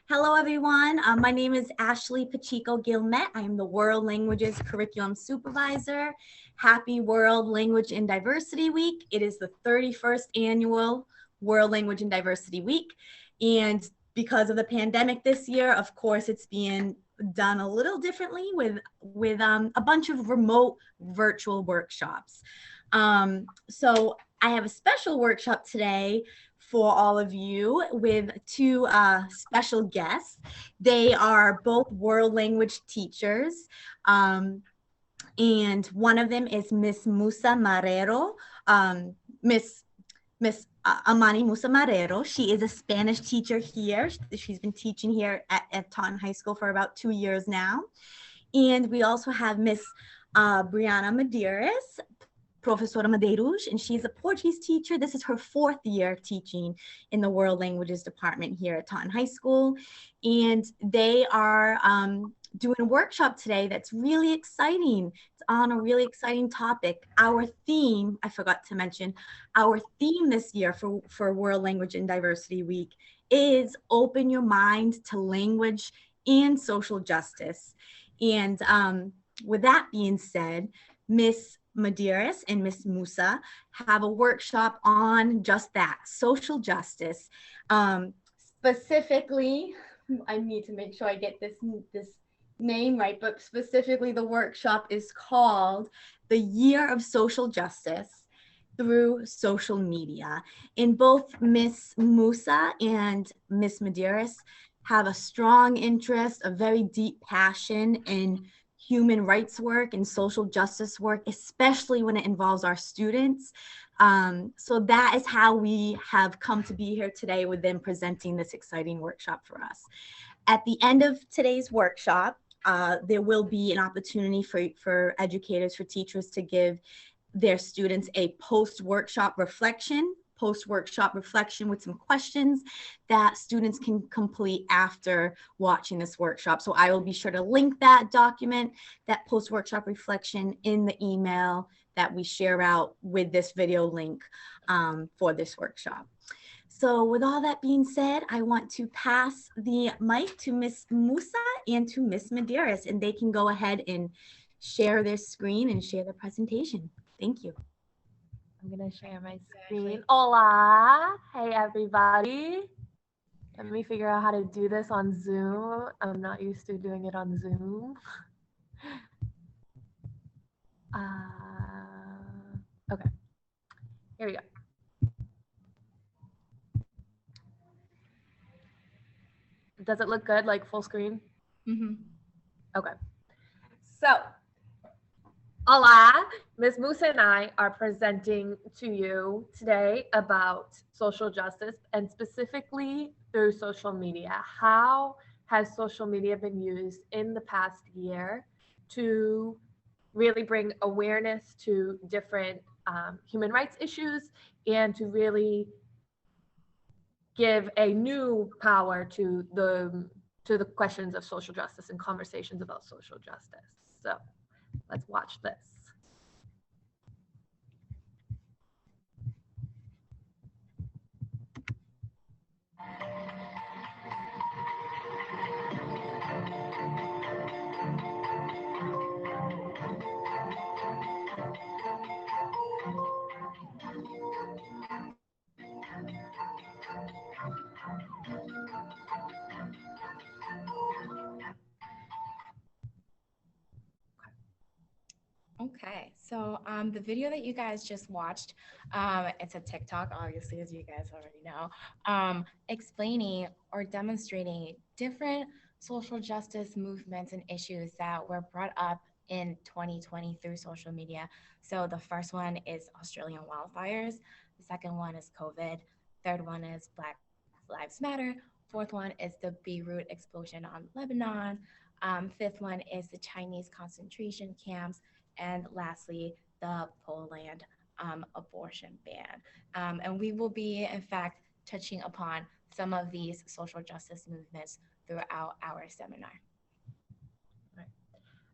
Hello, everyone. My name is Ashley Pacheco Gilmet. I am the World Languages Curriculum Supervisor. Happy World Language and Diversity Week. It is the 31st annual World Language and Diversity Week. And because of the pandemic this year, of course, it's being done a little differently with a bunch of remote virtual workshops. So I have a special workshop today for all of you with two special guests. They are both world language teachers. And one of them is Miss Musa Marrero, Miss Amani Musa Marrero. She is a Spanish teacher here. She's been teaching here at Taunton High School for about 2 years now. And we also have Miss Brianna Medeiros, Professora Medeiros, and she's a Portuguese teacher. This is her 4th year teaching in the World Languages Department here at Taunton High School. And they are doing a workshop today that's really exciting. It's on a really exciting topic. Our theme, I forgot to mention, our theme this year for World Language and Diversity Week is Open Your Mind to Language and Social Justice. And with that being said, Miss Medeiros and Miss Musa have a workshop on just that, social justice. Specifically, I need to make sure I get this name right, but specifically the workshop is called The Year of Social Justice Through Social Media. And both Miss Musa and Miss Medeiros have a strong interest, a very deep passion in human rights work and social justice work, especially when it involves our students. So that is how we have come to be here today with them presenting this exciting workshop for us. At the end of today's workshop, there will be an opportunity for educators, for teachers to give their students a post-workshop reflection with some questions that students can complete after watching this workshop. So I will be sure to link that document, that post-workshop reflection, in the email that we share out with this video link for this workshop. So with all that being said, I want to pass the mic to Miss Musa and to Miss Medeiros, and they can go ahead and share their screen and share their presentation. Thank you. I'm gonna share my screen. Hola, hey everybody. Let me figure out how to do this on Zoom. I'm not used to doing it on Zoom. Okay, here we go. Does it look good, like full screen? Mm-hmm. Okay, so hola, Ms. Musa and I are presenting to you today about social justice, and specifically through social media. How has social media been used in the past year to really bring awareness to different human rights issues and to really give a new power to the questions of social justice and conversations about social justice. So let's watch this. Okay, so the video that you guys just watched, it's a TikTok, obviously, as you guys already know, explaining or demonstrating different social justice movements and issues that were brought up in 2020 through social media. So the first one is Australian wildfires, the second one is COVID, third one is Black Lives Matter, fourth one is the Beirut explosion on Lebanon, fifth one is the Chinese concentration camps, and lastly, the Poland abortion ban. And we will be, in fact, touching upon some of these social justice movements throughout our seminar. Right.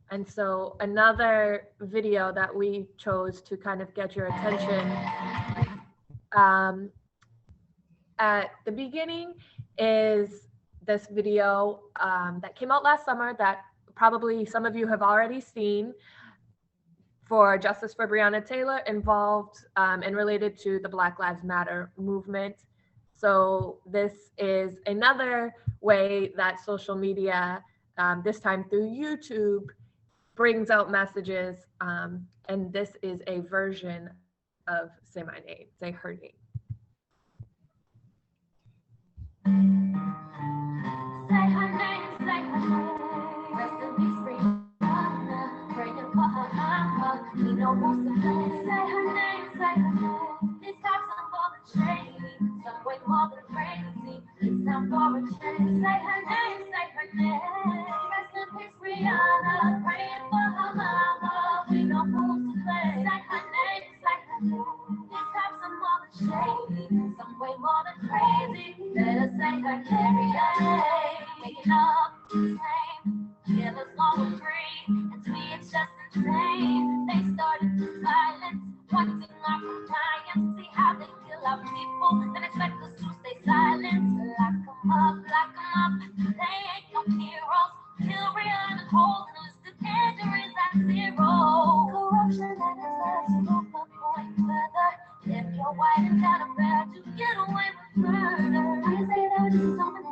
And so another video that we chose to kind of get your attention at the beginning is this video that came out last summer that probably some of you have already seen for Justice for Breonna Taylor, involved and related to the Black Lives Matter movement. So this is another way that social media, this time through YouTube, brings out messages. And this is a version of Say My Name, Say Her Name. Say her name, say her name. Rest in peace, Breonna. Praying for her mama. We know who's to blame. Say her name, say her name. These times are more than change. Some way more than crazy. It's time for a change. Say her name, say her name. Rest in peace, Breonna. Praying for her mama. We know who's to blame. Say her name, say her name. These times are more than change. Some way more than crazy. Let us say her name. Waking up the same. Killers going free. And to me it's just insane. They started to silence, wanting our compliance. See how they kill our people and expect us to stay silent. Lock 'em up, lock 'em up. They ain't no heroes. Kill Breonna Cold and list of injuries at zero. Corruption that has led to move a point further. If you're white and got a badge, you get away with murder. I say that it's so many.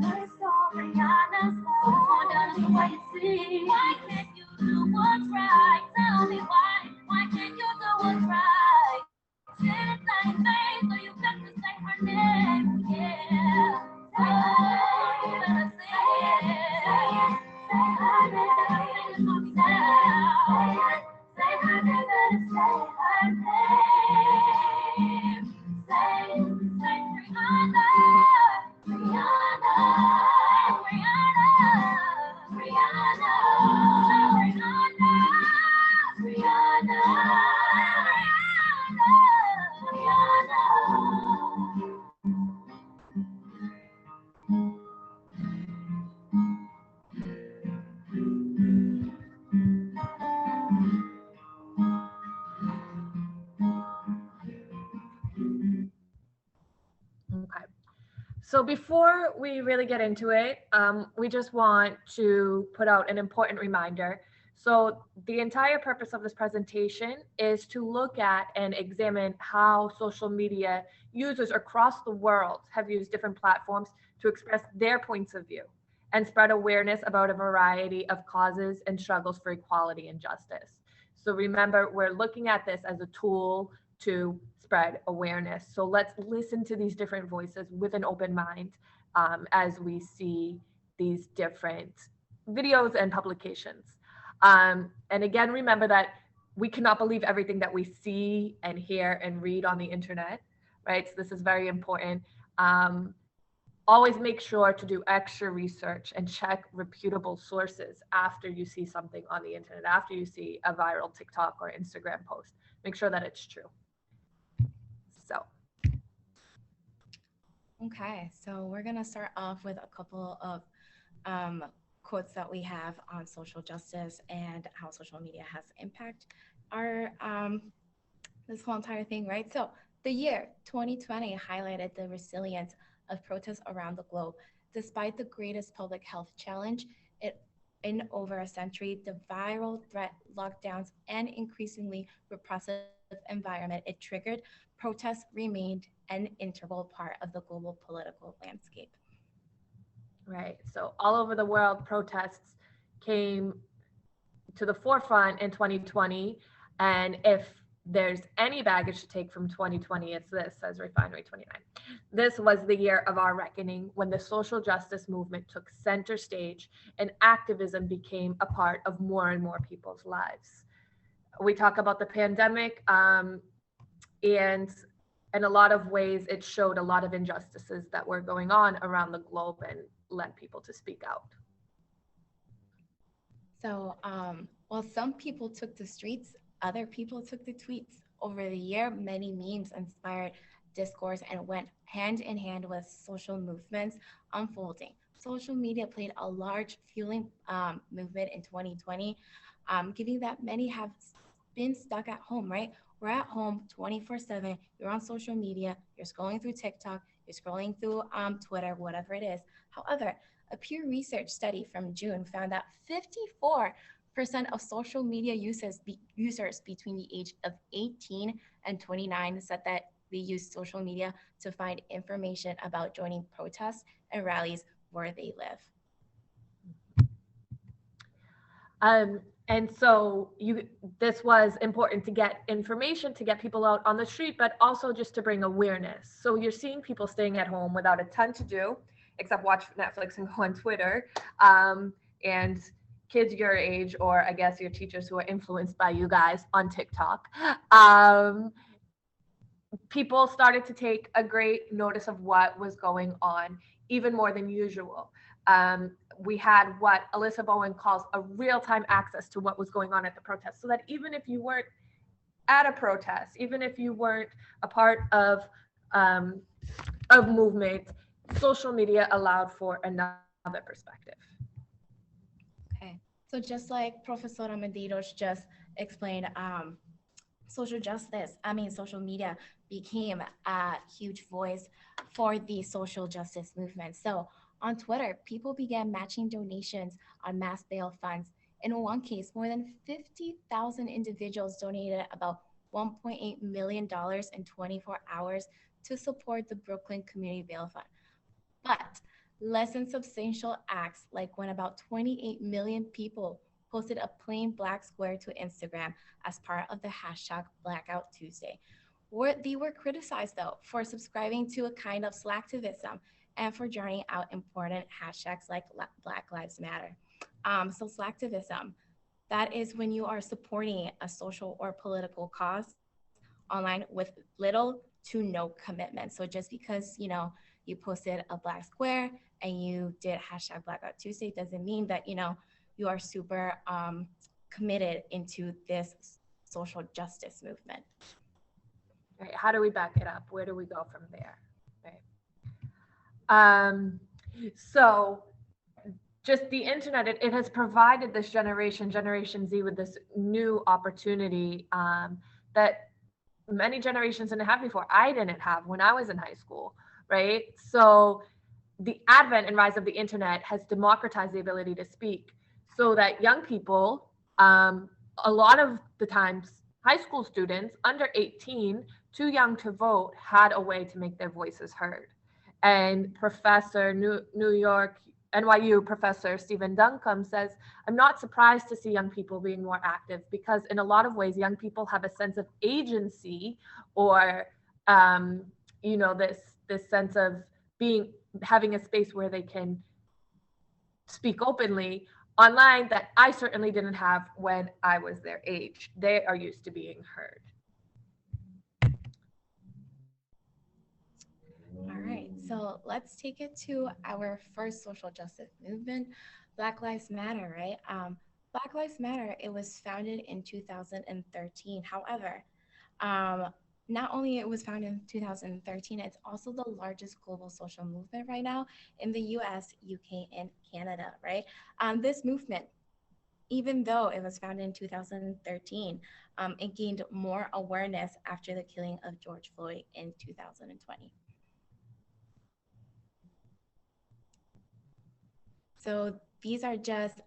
I saw Breonna. So far down is the way you see. Why can't you do what's right? Tell me why. Why can't you do what's right? Didn't say name, so you got to say her name. Yeah. Say her name. You better say it. Say it. Say her name. Say it. Say her name. Better say her name. Say Breonna. Breonna. Breonna. Breonna. Breonna. Breonna. Okay. So before we really get into it, we just want to put out an important reminder. So the entire purpose of this presentation is to look at and examine how social media users across the world have used different platforms to express their points of view and spread awareness about a variety of causes and struggles for equality and justice. So remember, we're looking at this as a tool to spread awareness. So let's listen to these different voices with an open mind as we see these different videos and publications. And again, remember that we cannot believe everything that we see and hear and read on the internet, right? So this is very important. Always make sure to do extra research and check reputable sources after you see something on the internet, after you see a viral TikTok or Instagram post. Make sure that it's true. So. Okay, so we're gonna start off with a couple of quotes that we have on social justice and how social media has impact our this whole entire thing, right? So the year 2020 highlighted the resilience of protests around the globe. Despite the greatest public health challenge in over a century, the viral threat, lockdowns, and increasingly repressive environment it triggered, protests remained an integral part of the global political landscape. Right. So all over the world, protests came to the forefront in 2020. And if there's any baggage to take from 2020, it's this, says Refinery 29. This was the year of our reckoning when the social justice movement took center stage and activism became a part of more and more people's lives. We talk about the pandemic, and in a lot of ways, it showed a lot of injustices that were going on around the globe and led people to speak out. So while some people took the streets, other people took the tweets. Over the year, many memes inspired discourse and went hand in hand with social movements unfolding. Social media played a large fueling movement in 2020, given that many have been stuck at home, right? We're at home 24/7. You're on social media. You're scrolling through TikTok. you're scrolling through Twitter, whatever it is. However, a Pew Research study from June found that 54% of social media users between the age of 18 and 29 said that they use social media to find information about joining protests and rallies where they live. And so this was important to get information, to get people out on the street, but also just to bring awareness. So you're seeing people staying at home without a ton to do, except watch Netflix and go on Twitter. And kids your age, or I guess your teachers who are influenced by you guys on TikTok, people started to take a great notice of what was going on, even more than usual. We had what Alyssa Bowen calls a real-time access to what was going on at the protest, so that even if you weren't at a protest, even if you weren't a part of movement, social media allowed for another perspective. Okay, so just like Professora Medeiros just explained, social media became a huge voice for the social justice movement. So on Twitter, people began matching donations on mass bail funds. In one case, more than 50,000 individuals donated about $1.8 million in 24 hours to support the Brooklyn Community Bail Fund. But less than substantial acts, like when about 28 million people posted a plain black square to Instagram as part of the hashtag Blackout Tuesday. They were criticized, though, for subscribing to a kind of slacktivism and for drowning out important hashtags like Black Lives Matter. So slacktivism, that is when you are supporting a social or political cause online with little to no commitment. So just because, you posted a black square and you did hashtag Blackout Tuesday doesn't mean that, you are super committed into this social justice movement. Right. How do we back it up? Where do we go from there? Right. So just the internet, it has provided this Generation Z, with this new opportunity that many generations didn't have before. I didn't have when I was in high school, right? So the advent and rise of the internet has democratized the ability to speak, so that young people, a lot of the times, high school students under 18, too young to vote, had a way to make their voices heard. And Professor NYU Professor Stephen Duncombe says, I'm not surprised to see young people being more active, because in a lot of ways, young people have a sense of agency, or, this sense of having a space where they can speak openly online that I certainly didn't have when I was their age. They are used to being heard. All right, so let's take it to our first social justice movement, Black Lives Matter, right? Black Lives Matter, it was founded in 2013. However, not only it was founded in 2013, it's also the largest global social movement right now in the US, UK, and Canada, right? This movement, even though it was founded in 2013, it gained more awareness after the killing of George Floyd in 2020. So these are just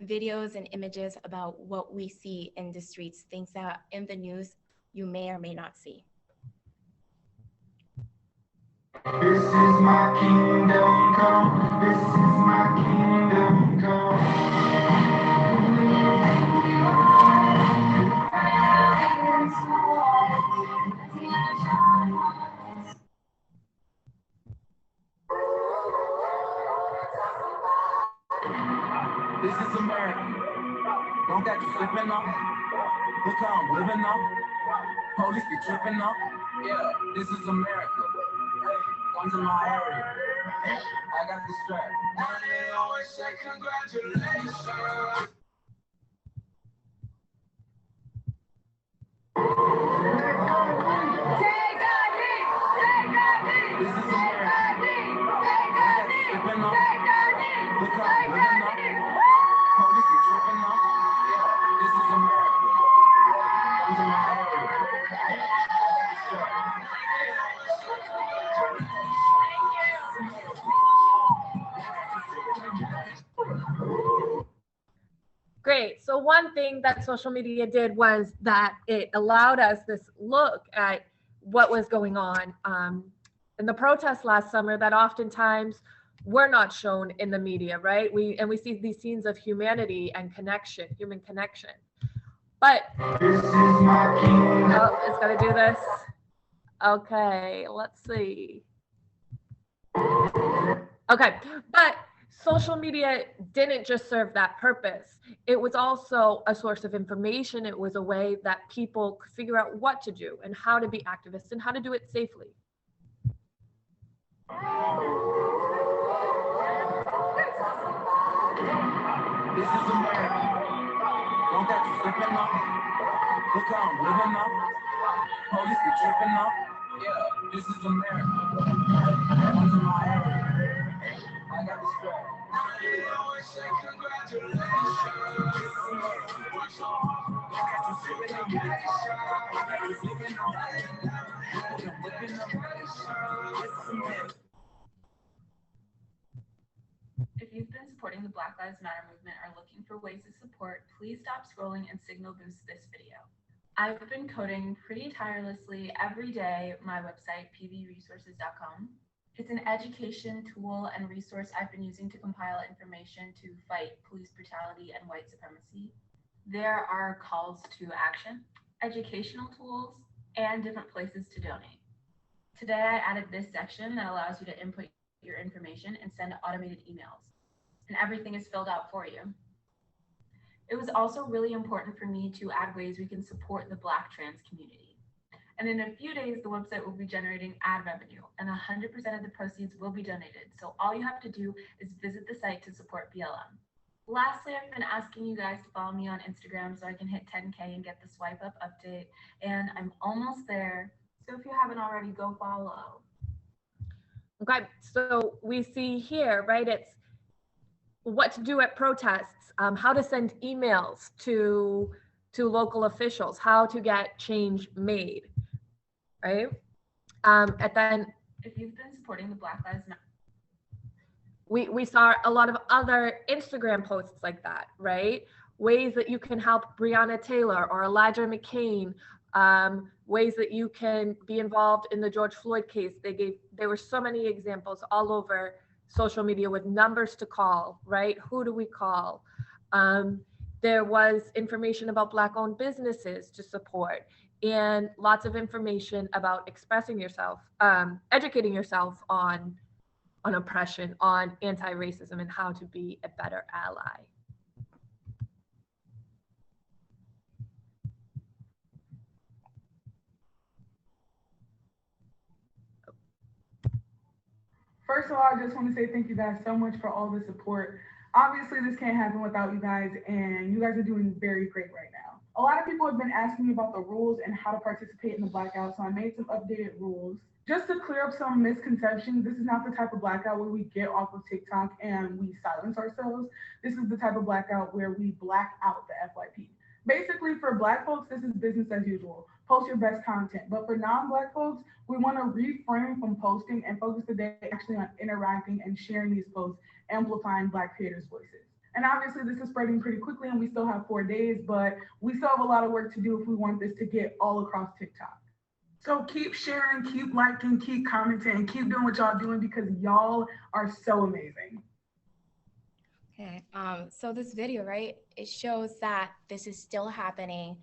videos and images about what we see in the streets, things that in the news you may or may not see. This is my kingdom come. This is my kingdom come. This is America. Don't got you slipping up. Look how I'm living up. Police be tripping up. Yeah, this is America. Come to my area. I got the strap. And they always say congratulations. This is America. Slipping up. Look how I'm living up. Police be tripping up. Yeah, this is America. Come to my area. I got the strap. Great. So one thing that social media did was that it allowed us this look at what was going on in the protests last summer that oftentimes were not shown in the media, right? We see these scenes of humanity and connection, human connection. But oh, it's gonna do this. Okay, let's see. Okay, but social media didn't just serve that purpose. It was also a source of information. It was a way that people could figure out what to do and how to be activists and how to do it safely. This is America. Don't got you slipping up. Look how I'm living up. Police be tripping up. Yeah, this is America. Onto my head. I got the strap. If you've been supporting the Black Lives Matter movement or looking for ways to support, please stop scrolling and signal boost this video. I've been coding pretty tirelessly every day my website, pvresources.com. It's an education tool and resource I've been using to compile information to fight police brutality and white supremacy. There are calls to action, educational tools, and different places to donate. Today, I added this section that allows you to input your information and send automated emails, and everything is filled out for you. It was also really important for me to add ways we can support the Black trans community. And in a few days, the website will be generating ad revenue, and 100% of the proceeds will be donated. So all you have to do is visit the site to support BLM. Lastly, I've been asking you guys to follow me on Instagram so I can hit 10K and get the swipe up update, and I'm almost there. So if you haven't already, go follow. Okay, so we see here, right, it's what to do at protests, how to send emails to local officials, how to get change made, right? And then If you've been supporting the Black Lives Matter, we saw a lot of other Instagram posts like that, right? Ways that you can help Breonna Taylor or Elijah McClain, ways that you can be involved in the George Floyd case. There were so many examples all over social media with numbers to call, right? Who do we call? There was information about Black-owned businesses to support, and lots of information about expressing yourself, educating yourself on oppression, on anti-racism, and how to be a better ally. First of all, I just want to say thank you guys so much for all the support. Obviously, this can't happen without you guys, and you guys are doing very great right now. A lot of people have been asking me about the rules and how to participate in the blackout, so I made some updated rules. Just to clear up some misconceptions, this is not the type of blackout where we get off of TikTok and we silence ourselves. This is the type of blackout where we black out the FYP. Basically, for Black folks, this is business as usual. Post your best content. But for non-Black folks, we want to reframe from posting and focus the day actually on interacting and sharing these posts, amplifying Black creators' voices. And obviously, this is spreading pretty quickly and we still have 4 days, but we still have a lot of work to do if we want this to get all across TikTok. So keep sharing, keep liking, keep commenting, and keep doing what y'all doing because y'all are so amazing. Okay, so this video, right, it shows that this is still happening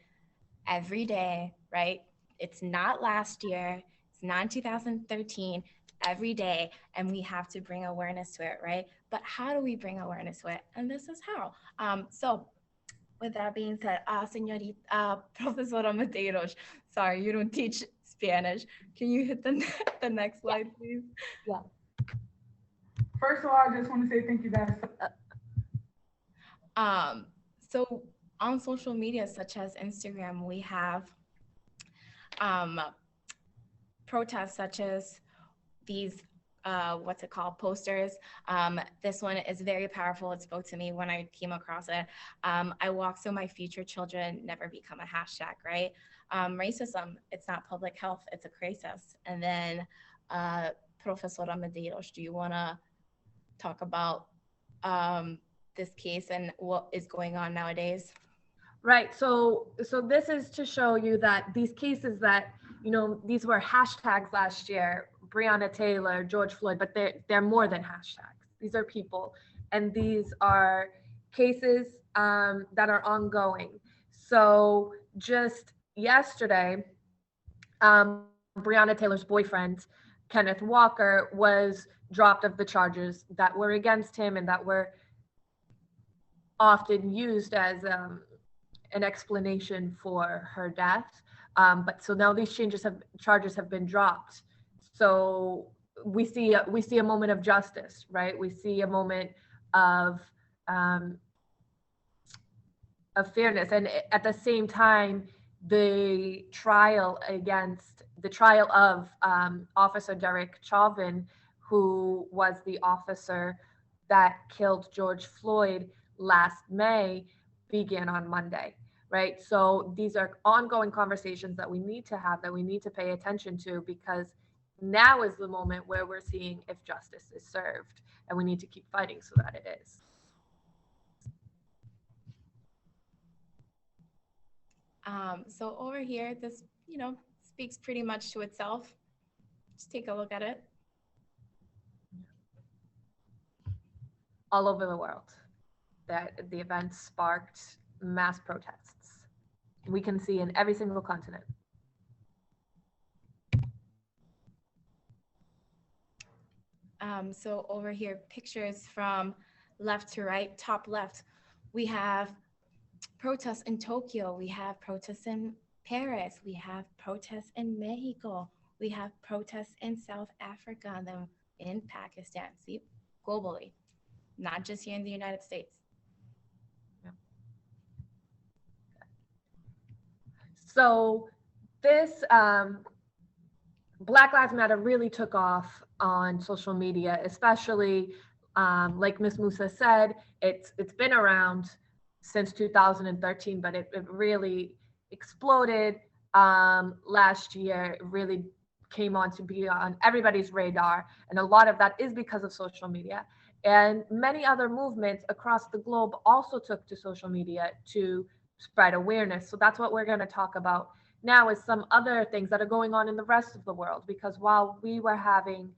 every day, right? It's not last year, it's not 2013, every day, and we have to bring awareness to it, right? But how do we bring awareness to it? And this is how. So with that being said, señorita, Profesora Medeiros, sorry, you don't teach Spanish. Can you hit the next slide, please? Yeah. First of all, I just want to say thank you guys. So on social media such as Instagram, we have protests such as these posters. This one is very powerful. It spoke to me when I came across it. I walk so my future children never become a hashtag, right? Racism, it's not public health, it's a crisis. And then Profesora Medeiros, do you want to talk about this case and what is going on nowadays? Right. So this is to show you that these cases that, these were hashtags last year, Breonna Taylor, George Floyd, but they're more than hashtags. These are people, and these are cases that are ongoing. So just yesterday, Breonna Taylor's boyfriend, Kenneth Walker, was dropped of the charges that were against him and that were often used as an explanation for her death. But so now these charges have been dropped. So we see a moment of justice, right? We see a moment of fairness, and at the same time, the trial of Officer Derek Chauvin, who was the officer that killed George Floyd last May, began on Monday, right? So these are ongoing conversations that we need to have, that we need to pay attention to, because now is the moment where we're seeing if justice is served, and we need to keep fighting so that it is. So over here, this, speaks pretty much to itself. Just take a look at it. All over the world, that the event sparked mass protests. We can see in every single continent. So over here, pictures from left to right, top left, we have protests in Tokyo, we have protests in Paris, we have protests in Mexico, we have protests in South Africa, and then in Pakistan. See, globally, not just here in the United States. Yeah. So this Black Lives Matter really took off on social media, especially like Ms. Musa said, it's been around since 2013, but it really exploded last year. It really came on to be on everybody's radar, and a lot of that is because of social media. And many other movements across the globe also took to social media to spread awareness. So that's what we're going to talk about now, is some other things that are going on in the rest of the world, because while we were having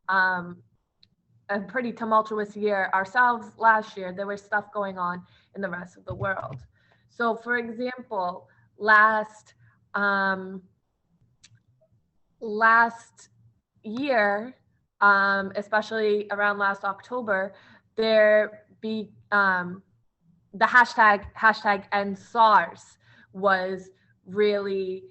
a pretty tumultuous year ourselves last year, there was stuff going on in the rest of the world. So for example, last year, especially around last October, the hashtag End SARS was really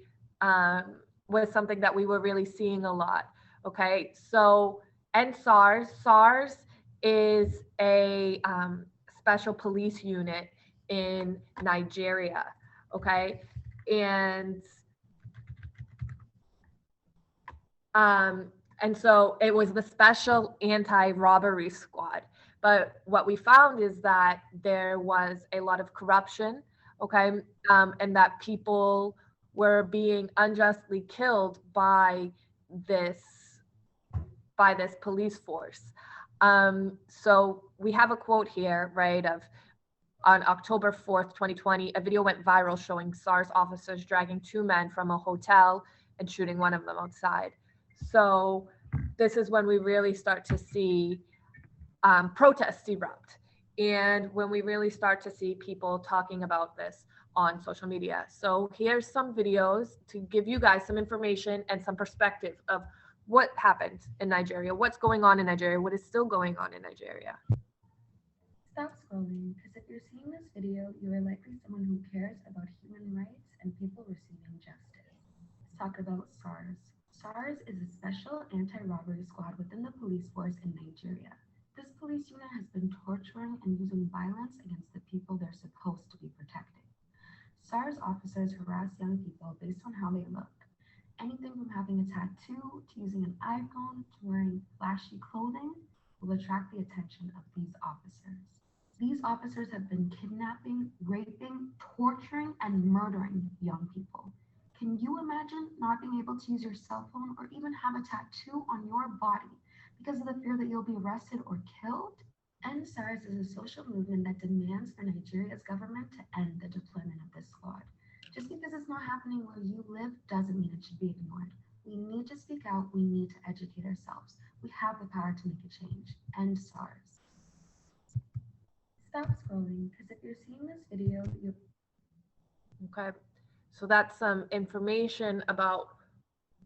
was something that we were really seeing a lot. Okay, so End SARS. SARS is a special police unit in Nigeria. Okay, and so it was the Special Anti-Robbery Squad. But what we found is that there was a lot of corruption, okay, and that people were being unjustly killed by this police force. So we have a quote here, right, of on October 4th, 2020, a video went viral showing SARS officers dragging two men from a hotel and shooting one of them outside. So this is when we really start to see protests erupt, and when we really start to see people talking about this on social media. So here's some videos to give you guys some information and some perspective of what happened in Nigeria, what's going on in Nigeria, what is still going on in Nigeria. Stop scrolling, because if you're seeing this video, you are likely someone who cares about human rights and people receiving justice. Let's talk about SARS. SARS is a special anti-robbery squad within the police force in Nigeria. This police unit has been torturing and using violence against the people they're supposed to be protecting. SARS officers harass young people based on how they look. Anything from having a tattoo to using an iPhone to wearing flashy clothing will attract the attention of these officers. These officers have been kidnapping, raping, torturing, and murdering young people. Can you imagine not being able to use your cell phone or even have a tattoo on your body because of the fear that you'll be arrested or killed? End SARS is a social movement that demands for Nigeria's government to end the deployment of this squad. Just because it's not happening where you live doesn't mean it should be ignored. We need to speak out. We need to educate ourselves. We have the power to make a change. End SARS. Stop scrolling, because if you're seeing this video, you Okay, so that's some information about,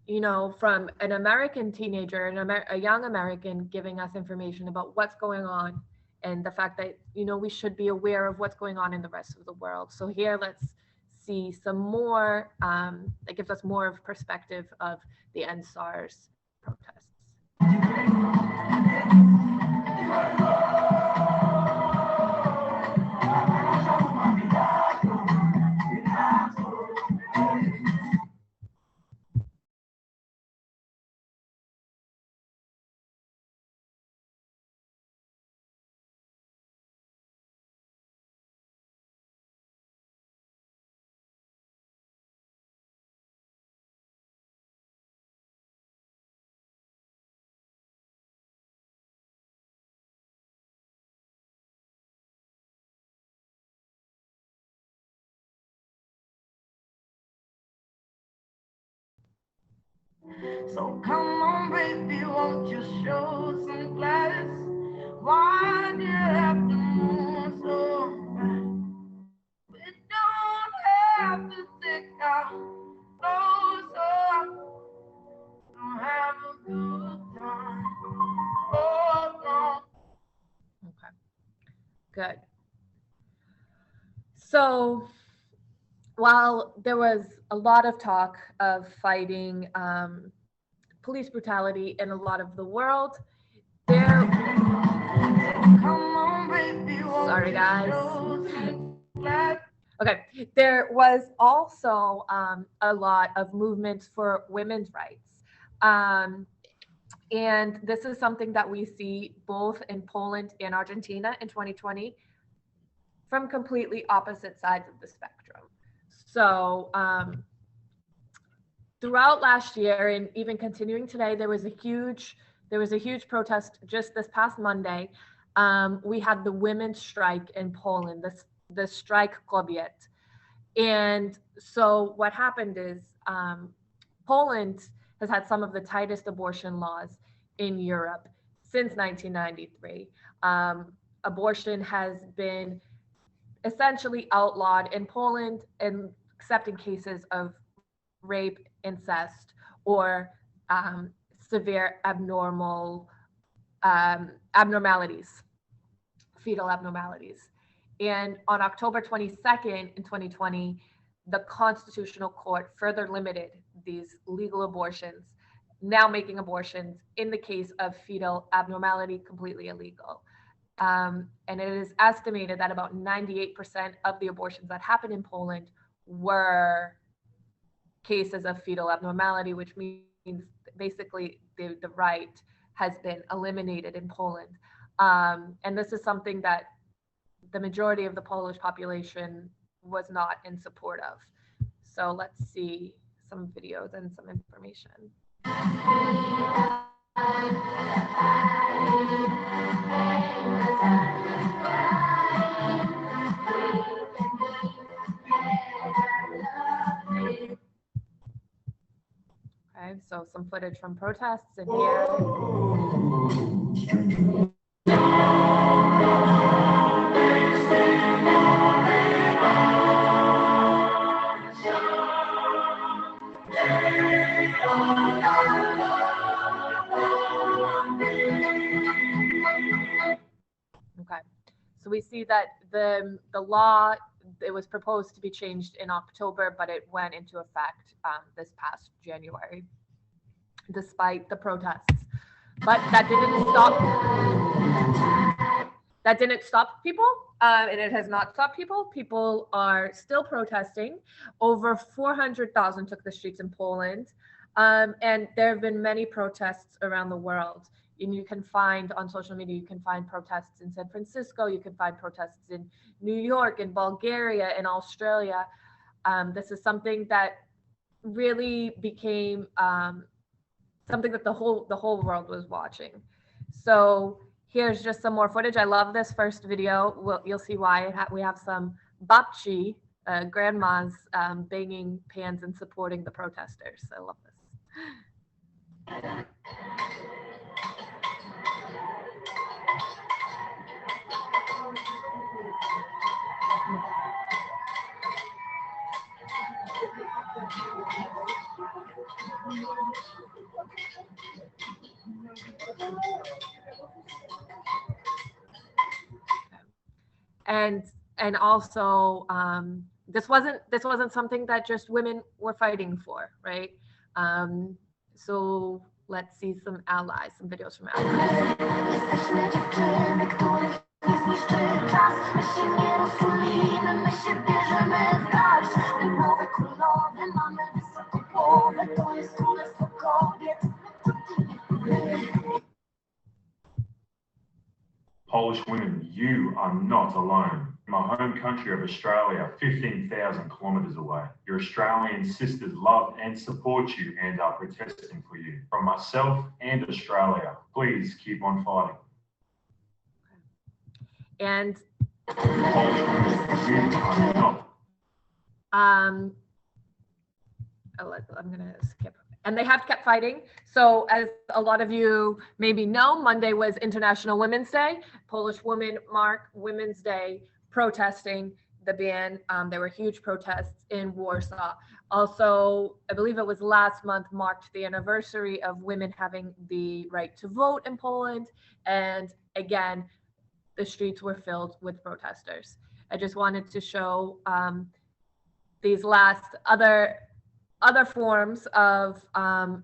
you know, from an American teenager, a young American giving us information about what's going on and the fact that, you know, we should be aware of what's going on in the rest of the world. So here, let's see some more, that gives us more of perspective of the End SARS protests. So come on, baby, won't you show some class? Why do you have to move so fast? We don't have to take our clothes off. Don't have a good time. Oh, no. Okay, good. So while there was a lot of talk of fighting police brutality in a lot of the world, there, sorry guys. Okay, there was also a lot of movements for women's rights. And this is something that we see both in Poland and Argentina in 2020 from completely opposite sides of the spectrum. So throughout last year and even continuing today, there was a huge protest just this past Monday. We had the women's strike in Poland, the strike kobiet. And so what happened is Poland has had some of the tightest abortion laws in Europe since 1993. Abortion has been essentially outlawed in Poland, and except in cases of rape, incest, or severe abnormalities, fetal abnormalities. And on October 22nd in 2020, the Constitutional Court further limited these legal abortions, now making abortions in the case of fetal abnormality completely illegal. And it is estimated that about 98% of the abortions that happened in Poland were cases of fetal abnormality, which means basically the right has been eliminated in Poland. And this is something that the majority of the Polish population was not in support of. So let's see some videos and some information. Okay, so some footage from protests in here. Okay, so we see that the law, it was proposed to be changed in October, but it went into effect this past January, despite the protests. But that didn't stop people, and it has not stopped people. People are still protesting. Over 400,000 took the streets in Poland, and there have been many protests around the world. And you can find on social media, you can find protests in San Francisco, you can find protests in New York, in Bulgaria, in Australia. This is something that really became something that the whole world was watching. So here's just some more footage. I love this first video. You'll see why. We have some babci, grandmas banging pans and supporting the protesters. I love this. And also this wasn't something that just women were fighting for, right? So let's see some allies, some videos from allies. Polish women, you are not alone. In my home country of Australia, 15,000 kilometres away, your Australian sisters love and support you and are protesting for you. From myself and Australia, please keep on fighting. And Polish women, you are not. I'm gonna skip. And they have kept fighting. So as a lot of you maybe know, Monday was International Women's Day. Polish women mark Women's Day protesting the ban. There were huge protests in Warsaw. Also, I believe it was last month marked the anniversary of women having the right to vote in Poland. And again, the streets were filled with protesters. I just wanted to show these last other forms of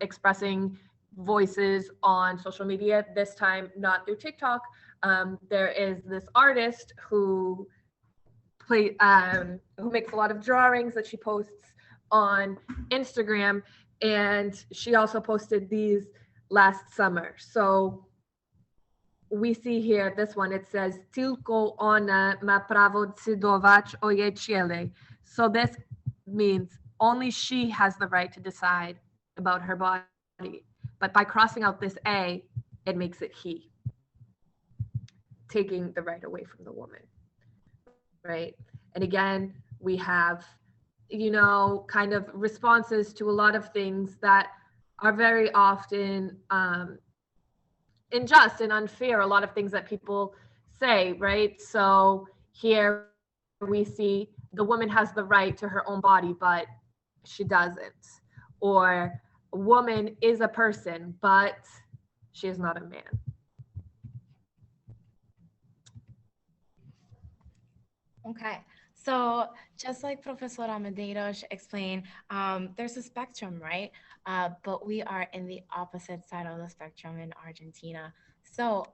expressing voices on social media, this time not through TikTok. There is this artist who makes a lot of drawings that she posts on Instagram, and she also posted these last summer. So we see here this one, it says Tylko ona ma prawo decydować o jej ciele. So this means only she has the right to decide about her body. But by crossing out this A, it makes it he, taking the right away from the woman, right? And again, we have, kind of responses to a lot of things that are very often unjust and unfair, a lot of things that people say, right? So here we see the woman has the right to her own body, but she doesn't. Or a woman is a person, but she is not a man. Okay, so just like Professora Medeiros explained, there's a spectrum, right? But we are in the opposite side of the spectrum in Argentina. So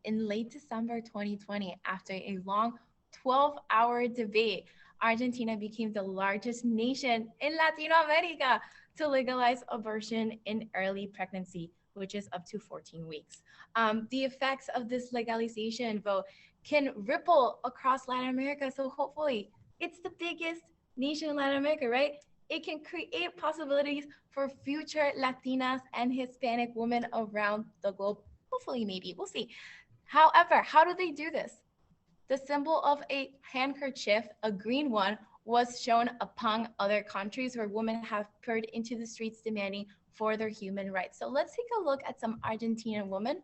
in late December 2020, after a long 12-hour debate, Argentina became the largest nation in Latin America to legalize abortion in early pregnancy, which is up to 14 weeks. The effects of this legalization vote can ripple across Latin America. So hopefully it's the biggest nation in Latin America, right? It can create possibilities for future Latinas and Hispanic women around the globe. Hopefully, maybe, we'll see. However, how do they do this? The symbol of a handkerchief, a green one, was shown among other countries where women have poured into the streets demanding for their human rights. So let's take a look at some Argentinian women.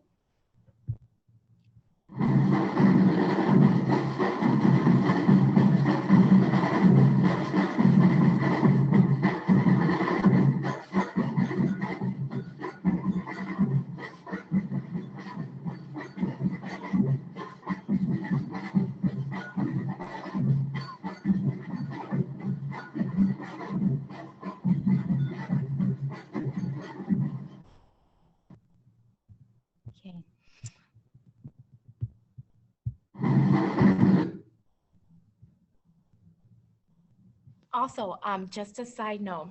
Also, just a side note,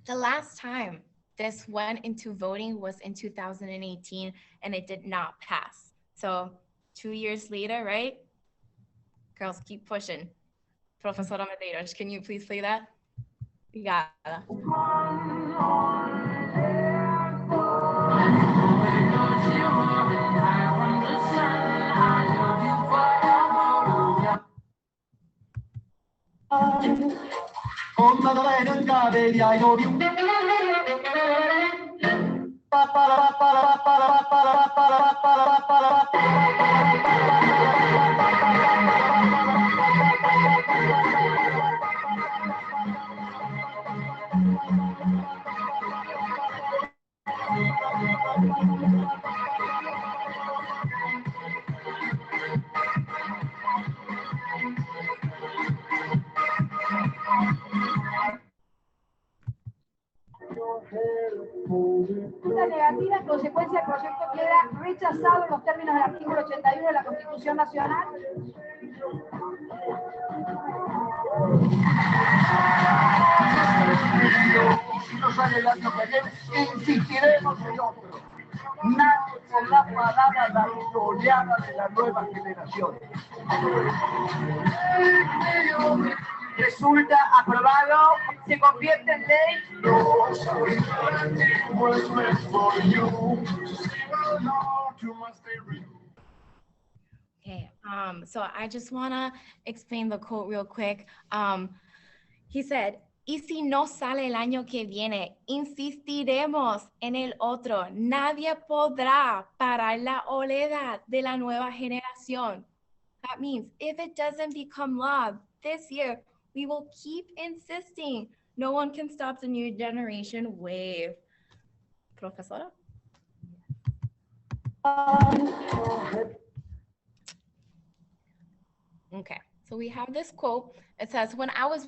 the last time this went into voting was in 2018 and it did not pass. So 2 years later, right? Girls, keep pushing. Professora Medeiros, can you please play that? Obrigada. Negativa, en consecuencia el proyecto queda rechazado en los términos del artículo 81 de la Constitución Nacional. Si no sale el año que viene, insistiremos en otro. Nadie podrá parar a la oleada de la nueva generación. Resulta aprobado, se convierte en ley. Okay, so I just want to explain the quote real quick. He said, y si no sale el año que viene, insistiremos en el otro. Nadie podrá parar la oleada de la nueva generación. That means if it doesn't become law this year, we will keep insisting. No one can stop the new generation wave. Profesora? Okay, so we have this quote. It says, when I was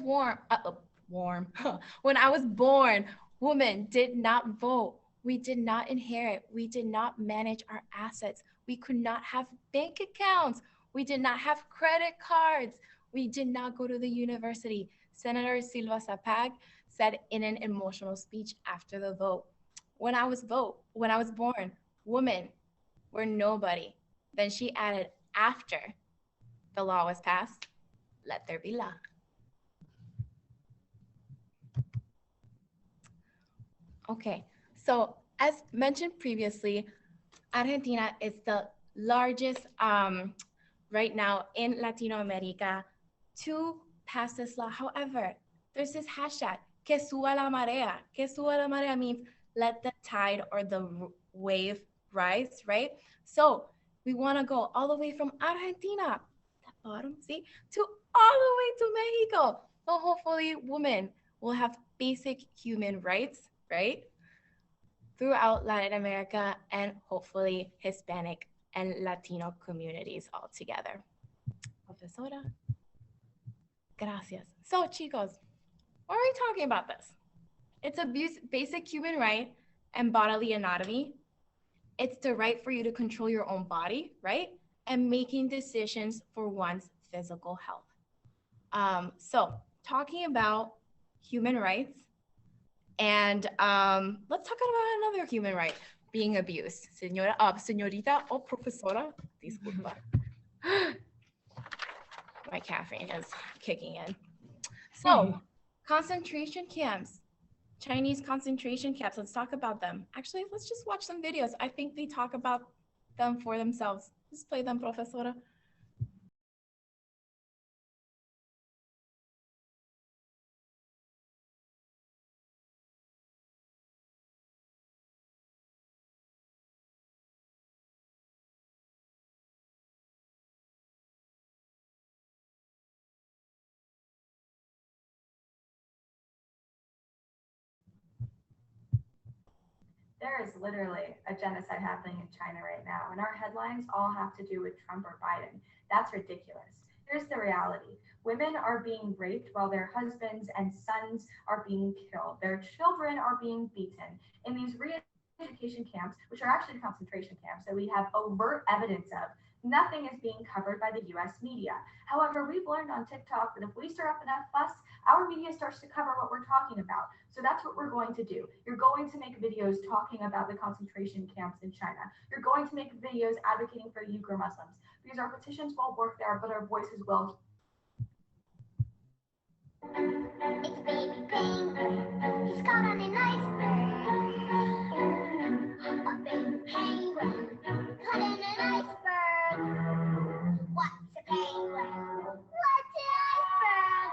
when I was born, women did not vote. We did not inherit. We did not manage our assets. We could not have bank accounts. We did not have credit cards. We did not go to the university. Senator Silva Sapag said in an emotional speech after the vote. When I was born, women were nobody. Then she added, after the law was passed, let there be law. Okay, so as mentioned previously, Argentina is the largest right now in Latino America to pass this law. However, there's this hashtag, que suba la marea. Que suba la marea means let the tide or the wave rise, right? So we want to go all the way from Argentina, the bottom, see, to all the way to Mexico. So hopefully women will have basic human rights, right? Throughout Latin America and hopefully Hispanic and Latino communities all together. Profesora, gracias. So chicos, why are we talking about this? It's a basic human right and bodily anatomy. It's the right for you to control your own body, right? And making decisions for one's physical health. So talking about human rights, and let's talk about another human right, being abused. Señorita o profesora, disculpa. My caffeine is kicking in. So, concentration camps, Chinese concentration camps, let's talk about them. Actually, let's just watch some videos. I think they talk about them for themselves. Just play them, profesora. There is literally a genocide happening in China right now, and our headlines all have to do with Trump or Biden. That's ridiculous. Here's the reality. Women are being raped while their husbands and sons are being killed. Their children are being beaten in these re-education camps, which are actually concentration camps that we have overt evidence of. Nothing is being covered by the US media. However, we've learned on TikTok that if we stir up enough fuss, our media starts to cover what we're talking about. So that's what we're going to do. You're going to make videos talking about the concentration camps in China. You're going to make videos advocating for Uyghur Muslims, because our petitions won't work there, but our voices will. It's baby penguin. He's caught on an iceberg. A baby penguin caught in an iceberg. What's a penguin? What's an iceberg?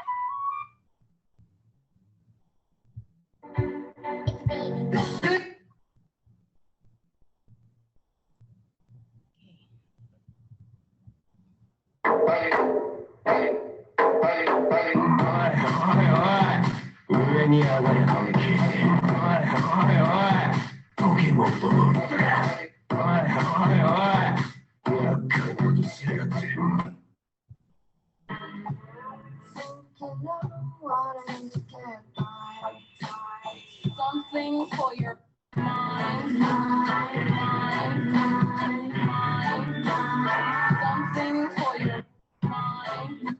Something for your mind, mind, mind, mind, mind, mind. Something for your mind.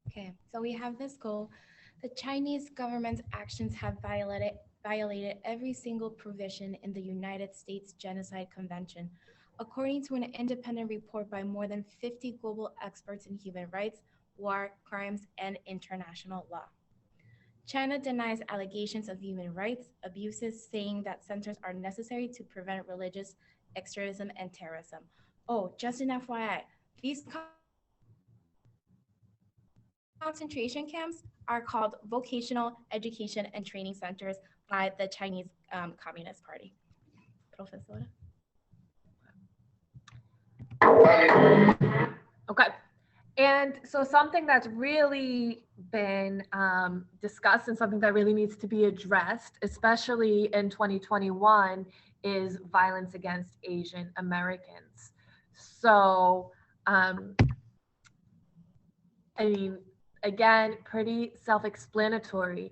Okay, so we have this goal. The Chinese government's actions have violated every single provision in the United States Genocide Convention, according to an independent report by more than 50 global experts in human rights, war crimes, and international law. China denies allegations of human rights abuses, saying that centers are necessary to prevent religious extremism and terrorism. Oh, just an FYI, these concentration camps are called vocational education and training centers by the Chinese Communist Party. Professora. Okay. And so something that's really been discussed and something that really needs to be addressed, especially in 2021, is violence against Asian Americans. So, I mean, again, pretty self-explanatory.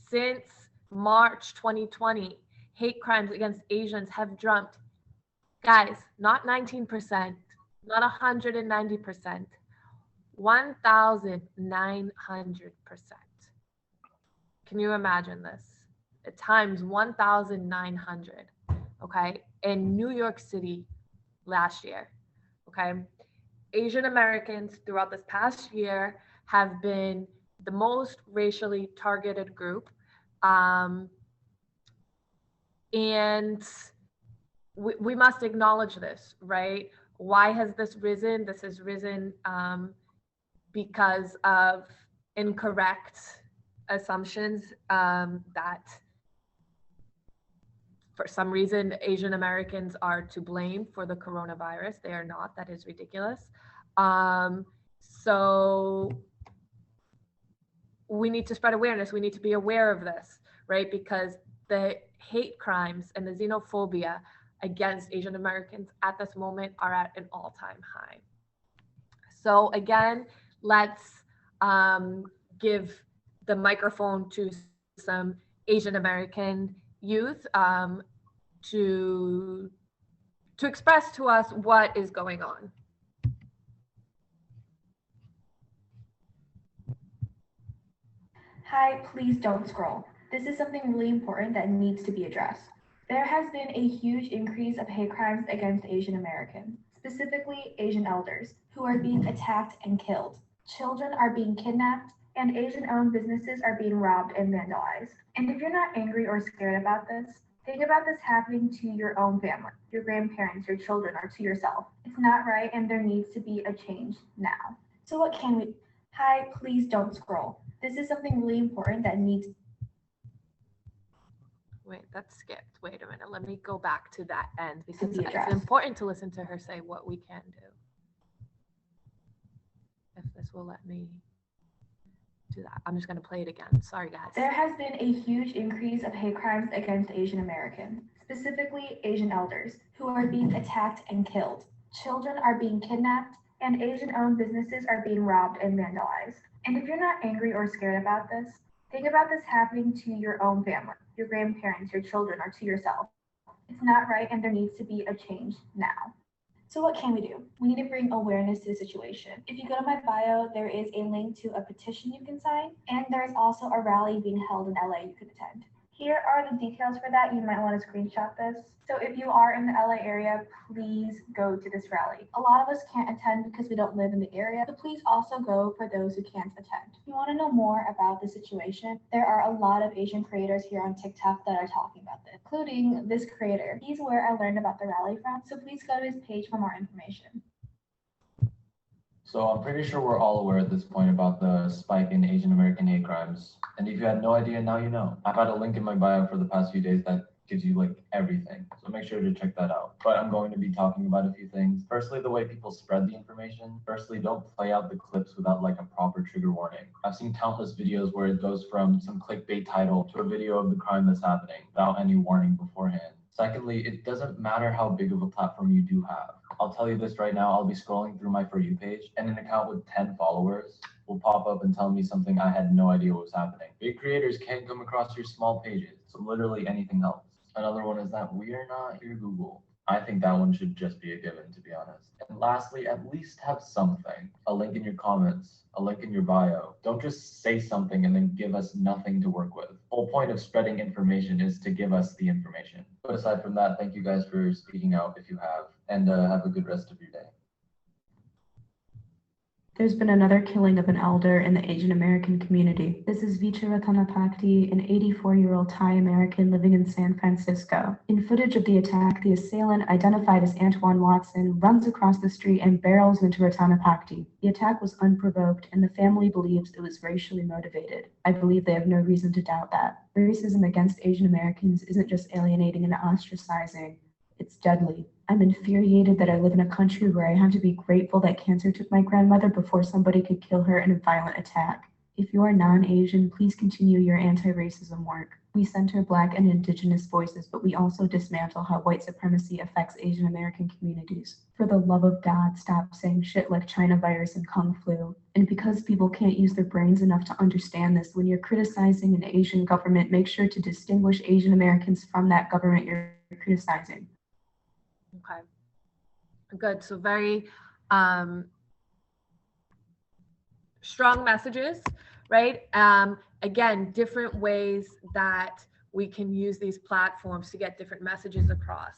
Since March 2020, hate crimes against Asians have jumped, guys, not 19%, not 190%, 1,900%. Can you imagine this? At times 1,900, okay? In New York City last year, okay? Asian Americans throughout this past year have been the most racially targeted group. And we must acknowledge this, right? Why has this risen? This has risen because of incorrect assumptions that for some reason Asian Americans are to blame for the coronavirus. They are not. That is ridiculous. So we need to spread awareness. We need to be aware of this, right? Because the hate crimes and the xenophobia against Asian Americans at this moment are at an all-time high. So again, let's give the microphone to some Asian American youth to express to us what is going on. Hi, please don't scroll. This is something really important that needs to be addressed. There has been a huge increase of hate crimes against Asian Americans, specifically Asian elders, who are being attacked and killed. Children are being kidnapped, and Asian-owned businesses are being robbed and vandalized. And if you're not angry or scared about this, think about this happening to your own family, your grandparents, your children, or to yourself. It's not right, and there needs to be a change now. So what can we? Hi, please don't scroll. This is something really important that needs. Wait, that skipped. Wait a minute. Let me go back to that end because addressed. it's important to listen to her say what we can do. If this will let me do that. I'm just going to play it again. Sorry, guys. There has been a huge increase of hate crimes against Asian Americans, specifically Asian elders, who are being attacked and killed. Children are being kidnapped, and Asian-owned businesses are being robbed and vandalized. And if you're not angry or scared about this, think about this happening to your own family, your grandparents, your children, or to yourself. It's not right, and there needs to be a change now. So what can we do? We need to bring awareness to the situation. If you go to my bio, there is a link to a petition you can sign, and there's also a rally being held in LA you could attend. Here are the details for that. You might want to screenshot this. So if you are in the LA area, please go to this rally. A lot of us can't attend because we don't live in the area, but please also go for those who can't attend. If you want to know more about the situation, there are a lot of Asian creators here on TikTok that are talking about this, including this creator. He's where I learned about the rally from, so please go to his page for more information. So I'm pretty sure we're all aware at this point about the spike in Asian American hate crimes. And if you had no idea, now you know. I've had a link in my bio for the past few days that gives you like everything. So make sure to check that out. But I'm going to be talking about a few things. Firstly, the way people spread the information. Firstly, don't play out the clips without like a proper trigger warning. I've seen countless videos where it goes from some clickbait title to a video of the crime that's happening without any warning beforehand. Secondly, it doesn't matter how big of a platform you do have. I'll tell you this right now, I'll be scrolling through my For You page and an account with 10 followers will pop up and tell me something I had no idea what was happening. Big creators can come across your small pages, so literally anything helps. Another one is that we are not your Google. I think that one should just be a given, to be honest. And lastly, at least have something. A link in your comments, a link in your bio. Don't just say something and then give us nothing to work with. The whole point of spreading information is to give us the information. But aside from that, thank you guys for speaking out if you have, and have a good rest of your day. There's been another killing of an elder in the Asian American community. This is Vicha Ratanapakdi, an 84-year-old Thai American living in San Francisco. In footage of the attack, the assailant, identified as Antoine Watson, runs across the street and barrels into Ratanapakdi. The attack was unprovoked, and the family believes it was racially motivated. I believe they have no reason to doubt that. Racism against Asian Americans isn't just alienating and ostracizing, it's deadly. I'm infuriated that I live in a country where I have to be grateful that cancer took my grandmother before somebody could kill her in a violent attack. If you are non-Asian, please continue your anti-racism work. We center Black and Indigenous voices, but we also dismantle how white supremacy affects Asian American communities. For the love of God, stop saying shit like China virus and Kung flu. And because people can't use their brains enough to understand this, when you're criticizing an Asian government, make sure to distinguish Asian Americans from that government you're criticizing. Okay, good. So very strong messages, right? Again, different ways that we can use these platforms to get different messages across.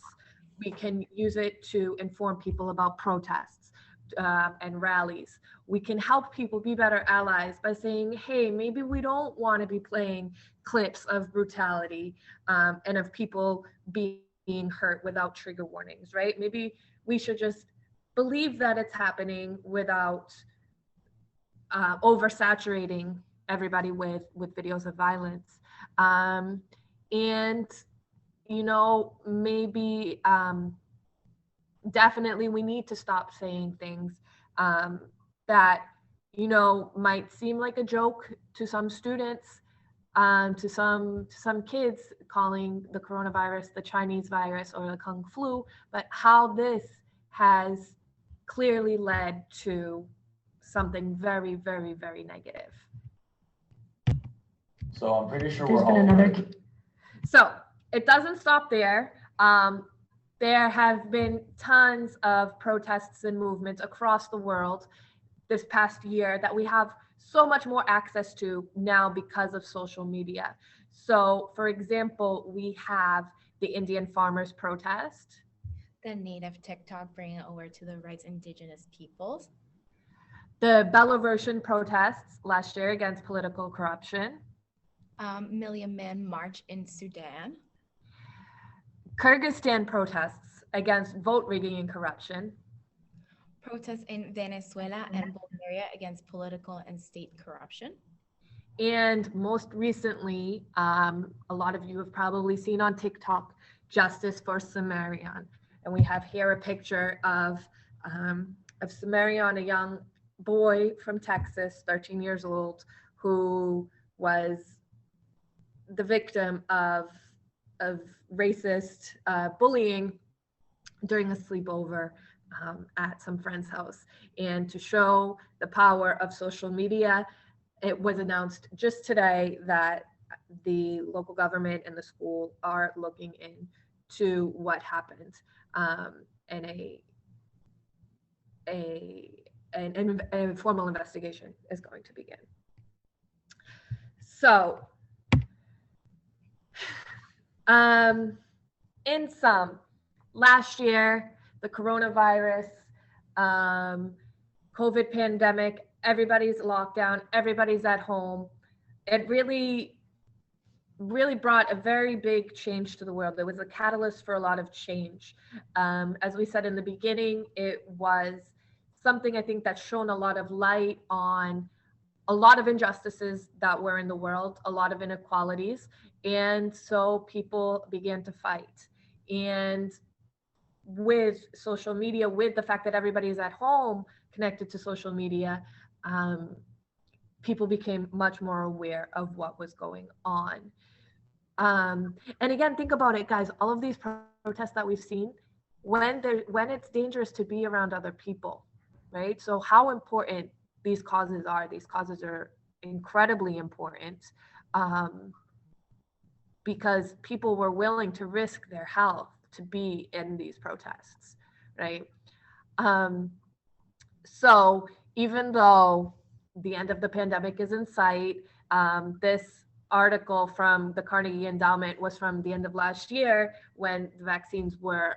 We can use it to inform people about protests and rallies. We can help people be better allies by saying, hey, maybe we don't want to be playing clips of brutality and of people being hurt without trigger warnings, right? Maybe we should just believe that it's happening without oversaturating everybody with videos of violence. And, you know, maybe definitely we need to stop saying things that, you know, might seem like a joke to some students, to some kids, calling the coronavirus the Chinese virus or the Kung flu, but how this has clearly led to something very, very, very negative. So I'm pretty sure There's we're been all another. So it doesn't stop there. There have been tons of protests and movements across the world this past year that we have so much more access to now because of social media. So, for example, we have the Indian farmers protest. The native TikTok bringing it over to the rights indigenous peoples. The Belarusian protests last year against political corruption. Million Man March in Sudan. Kyrgyzstan protests against vote rigging and corruption. Protests in Venezuela and Bulgaria against political and state corruption. And most recently, a lot of you have probably seen on TikTok, Justice for Samarian. And we have here a picture of Samarian, a young boy from Texas, 13 years old, who was the victim of racist bullying during a sleepover at some friend's house. And to show the power of social media, it was announced just today that the local government and the school are looking into what happened, and a formal investigation is going to begin. So, in sum, last year, the coronavirus, COVID pandemic, everybody's locked down, everybody's at home. It really brought a very big change to the world. It was a catalyst for a lot of change. As we said in the beginning, it was something I think that shone a lot of light on a lot of injustices that were in the world, a lot of inequalities. And so people began to fight. And with social media, with the fact that everybody is at home connected to social media, people became much more aware of what was going on. And again, think about it, guys, all of these protests that we've seen, when it's dangerous to be around other people, right? So how important these causes are incredibly important, because people were willing to risk their health to be in these protests, right? So even though the end of the pandemic is in sight, this article from the Carnegie Endowment was from the end of last year when the vaccines were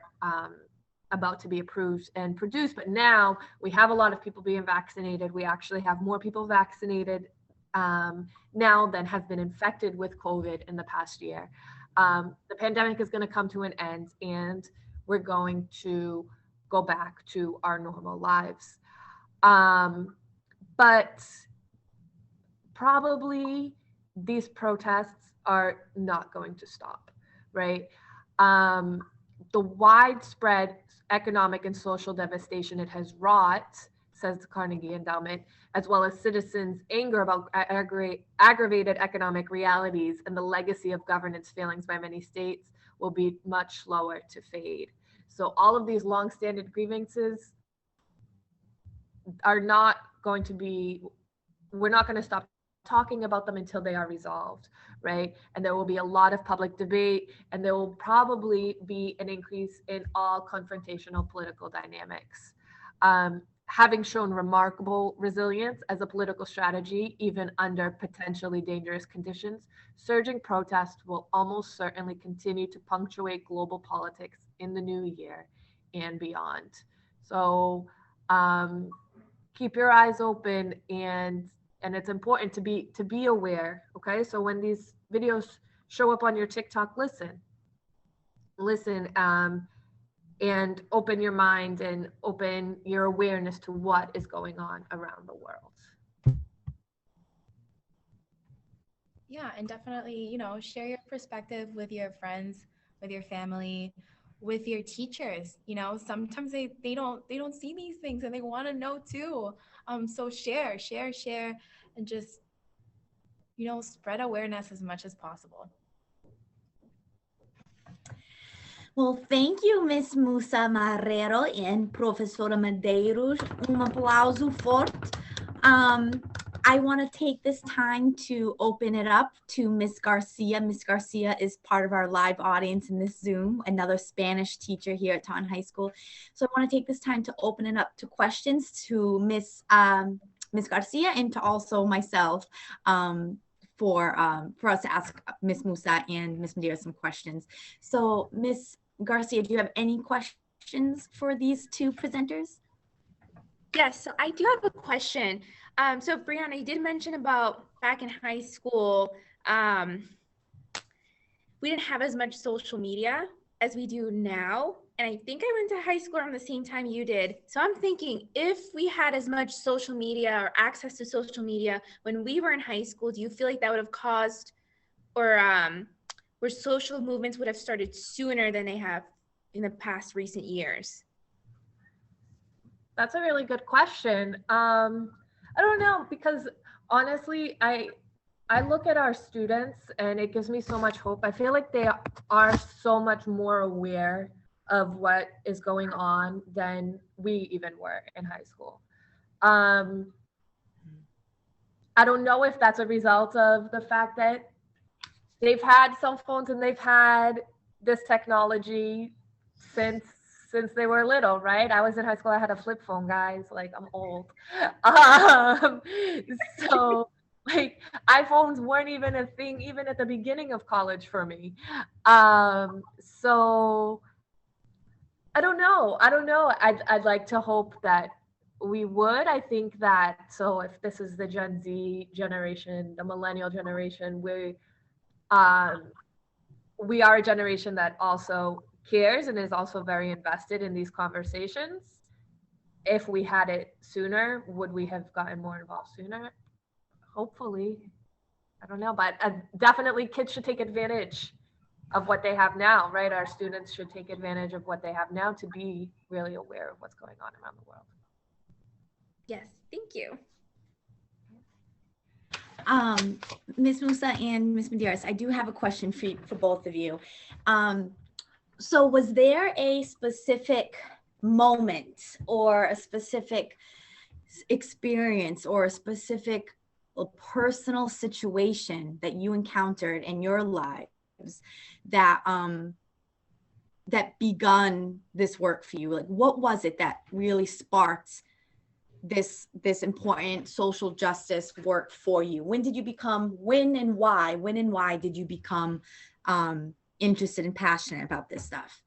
about to be approved and produced, but now we have a lot of people being vaccinated. We actually have more people vaccinated now than have been infected with COVID in the past year. The pandemic is going to come to an end, and we're going to go back to our normal lives. But probably these protests are not going to stop, right? The widespread economic and social devastation it has wrought, says the Carnegie Endowment, as well as citizens' anger about aggravated economic realities and the legacy of governance failings by many states, will be much slower to fade. So all of these long-standing grievances are not going to be, we're not going to stop talking about them until they are resolved, right? And there will be a lot of public debate, and there will probably be an increase in all confrontational political dynamics. Having shown remarkable resilience as a political strategy, even under potentially dangerous conditions, surging protests will almost certainly continue to punctuate global politics in the new year and beyond. So keep your eyes open, and it's important to be aware, okay? So when these videos show up on your TikTok, listen, and open your mind and open your awareness to what is going on around the world. Yeah, and definitely, share your perspective with your friends, with your family, with your teachers. Sometimes they don't see these things and they want to know too. So share, and just, spread awareness as much as possible. Well, thank you, Miss Musa Marrero and Professora Medeiros. Aplauso forte. I want to take this time to open it up to Miss Garcia. Miss Garcia is part of our live audience in this Zoom, another Spanish teacher here at Taunton High School. So I want to take this time to open it up to questions to Miss Garcia and to also myself, for us to ask Miss Musa and Miss Medeiros some questions. So Miss Garcia, do you have any questions for these two presenters? Yes, so I do have a question. So Brianna, you did mention about back in high school, we didn't have as much social media as we do now. And I think I went to high school around the same time you did. So I'm thinking, if we had as much social media or access to social media when we were in high school, do you feel like that would have caused, or where social movements would have started sooner than they have in the past recent years? That's a really good question. I don't know, because honestly, I look at our students and it gives me so much hope. I feel like they are so much more aware of what is going on than we even were in high school. I don't know if that's a result of the fact that they've had cell phones and they've had this technology since they were little, right? I was in high school, I had a flip phone, guys, like I'm old. So like iPhones weren't even a thing even at the beginning of college for me. So I don't know. I'd like to hope that we would. I think that, so if this is the Gen Z generation, the millennial generation, we are a generation that also cares and is also very invested in these conversations. If we had it sooner, would we have gotten more involved sooner? hopefully, I don't know, but definitely kids should take advantage of what they have now, right? Our students should take advantage of what they have now to be really aware of what's going on around the world. Yes, thank you. Ms. Musa and Ms. Medeiros, I do have a question for both of you. So was there a specific moment or a specific experience or a specific personal situation that you encountered in your lives that that begun this work for you? Like, what was it that really sparked this important social justice work for you? When and why did you become interested and passionate about this stuff?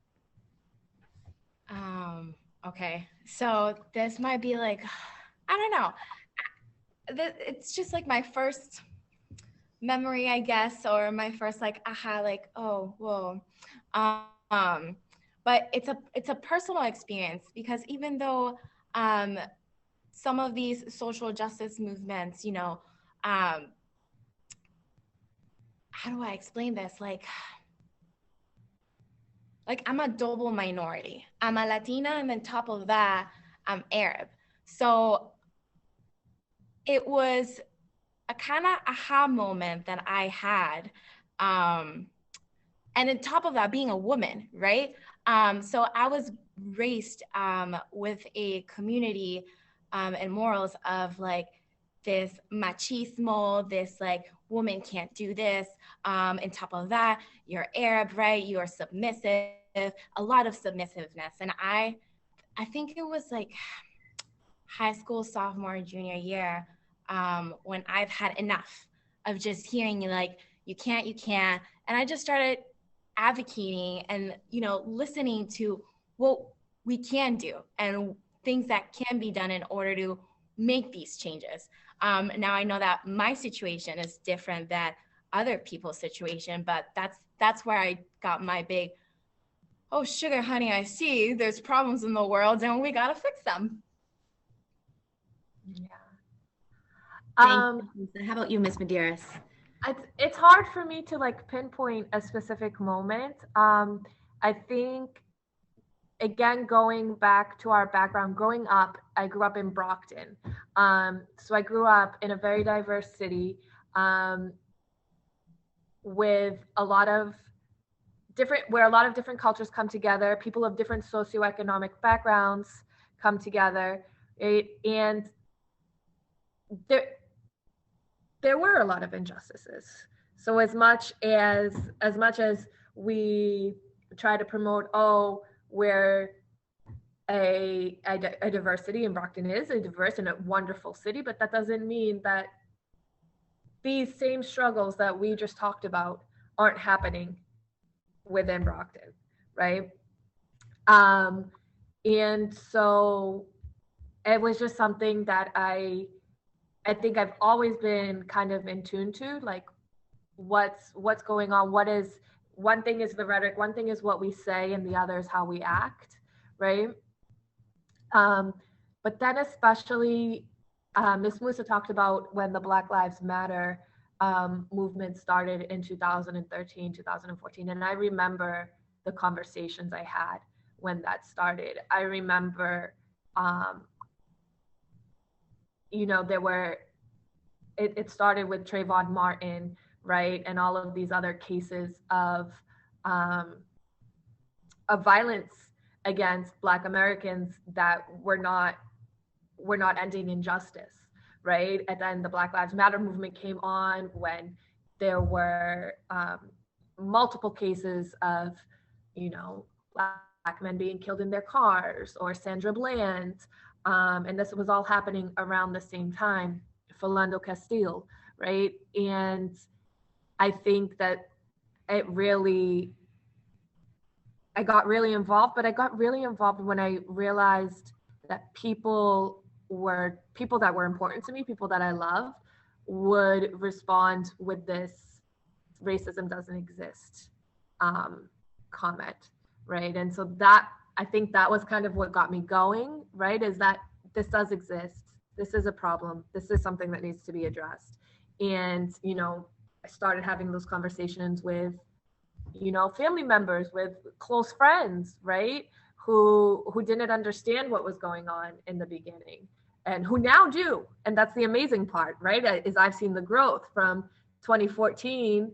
Okay, so this might be like, I don't know. It's just like my first memory, I guess, or my first like aha, like, oh, whoa. But it's a personal experience, because even though some of these social justice movements, you know, how do I explain this? Like I'm a double minority. I'm a Latina, and on top of that, I'm Arab. So it was a kind of aha moment that I had. And on top of that, being a woman, right? So I was raised with a community and morals of like this machismo, this like woman can't do this. On top of that, you're Arab, right? You're submissive, a lot of submissiveness. And I think it was like high school, sophomore, junior year, when I've had enough of just hearing you like, you can't. And I just started advocating and, you know, listening to what we can do and things that can be done in order to make these changes. Now I know that my situation is different than other people's situation, but that's where I got my big, oh, sugar honey, I see there's problems in the world and we gotta fix them. Yeah. How about you, Ms. Medeiros? It's hard for me to like pinpoint a specific moment. I think, again, going back to our background, growing up, I grew up in Brockton. So I grew up in a very diverse city with a lot of different cultures come together, people of different socioeconomic backgrounds come together, right? And there were a lot of injustices. So as much as we try to promote, oh, we're a diversity, and Brockton is a diverse and a wonderful city, but that doesn't mean that these same struggles that we just talked about aren't happening within Brockton, right? And so it was just something that I think I've always been kind of in tune to, like what's going on. One thing is the rhetoric, one thing is what we say, and the other is how we act, right? But then especially, Ms. Musa talked about when the Black Lives Matter movement started in 2013, 2014. And I remember the conversations I had when that started. I remember, you know, it started with Trayvon Martin, right? And all of these other cases of violence against Black Americans that were not ending in justice, right? And then the Black Lives Matter movement came on when there were multiple cases of, you know, Black men being killed in their cars, or Sandra Bland, and this was all happening around the same time, Philando Castile, right? And I think that I got really involved, but I got really involved when I realized that people that were important to me, people that I love, would respond with this racism doesn't exist comment, right? And so that, I think that was kind of what got me going, right? Is that this does exist. this is a problem. This is something that needs to be addressed. And, you know, I started having those conversations with, you know, family members, with close friends, right? Who didn't understand what was going on in the beginning and who now do. And that's the amazing part, right? Is I've seen the growth from 2014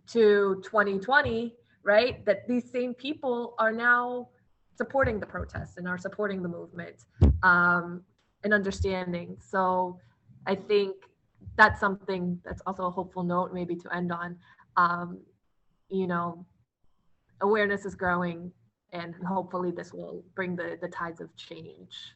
to 2020, right? That these same people are now supporting the protests and are supporting the movement and understanding. So I think that's something that's also a hopeful note maybe to end on. You know, awareness is growing, and hopefully this will bring the tides of change.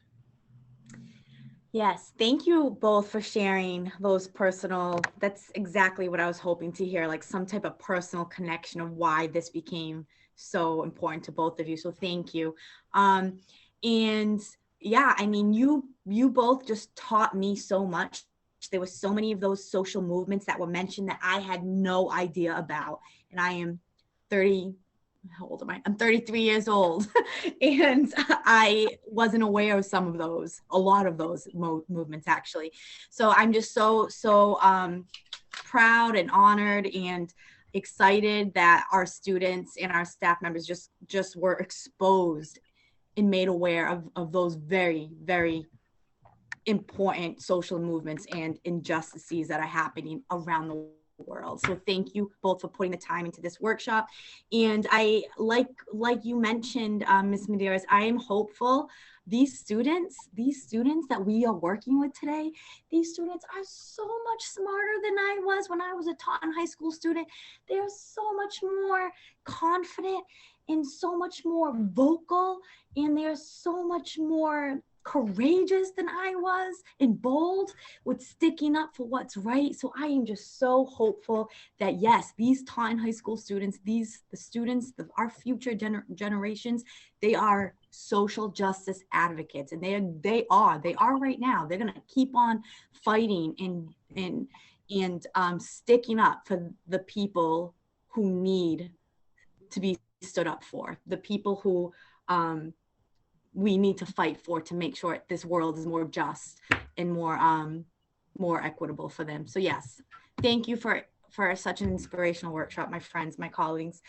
Yes, thank you both for sharing those personal, that's exactly what I was hoping to hear, like some type of personal connection of why this became so important to both of you. So thank you. And yeah, I mean, you both just taught me so much. There were so many of those social movements that were mentioned that I had no idea about. And I am 30, how old am I? I'm 33 years old. And I wasn't aware of some of those, a lot of those movements actually. So I'm just so proud and honored and excited that our students and our staff members just were exposed and made aware of those very, very important social movements and injustices that are happening around the world. So thank you both for putting the time into this workshop. And I, like you mentioned, Ms. Medeiros, I am hopeful these students that we are working with today, these students are so much smarter than I was when I was a Taunton High School student. They're so much more confident and so much more vocal, and they're so much more courageous than I was and bold with sticking up for what's right. So I am just so hopeful that yes, these Taunton High School students, the students, our future generations, they are social justice advocates, and they are right now. They're gonna keep on fighting and sticking up for the people who need to be stood up for, the people who we need to fight for, to make sure this world is more just and more equitable for them. So yes, thank you for such an inspirational workshop, my friends, my colleagues.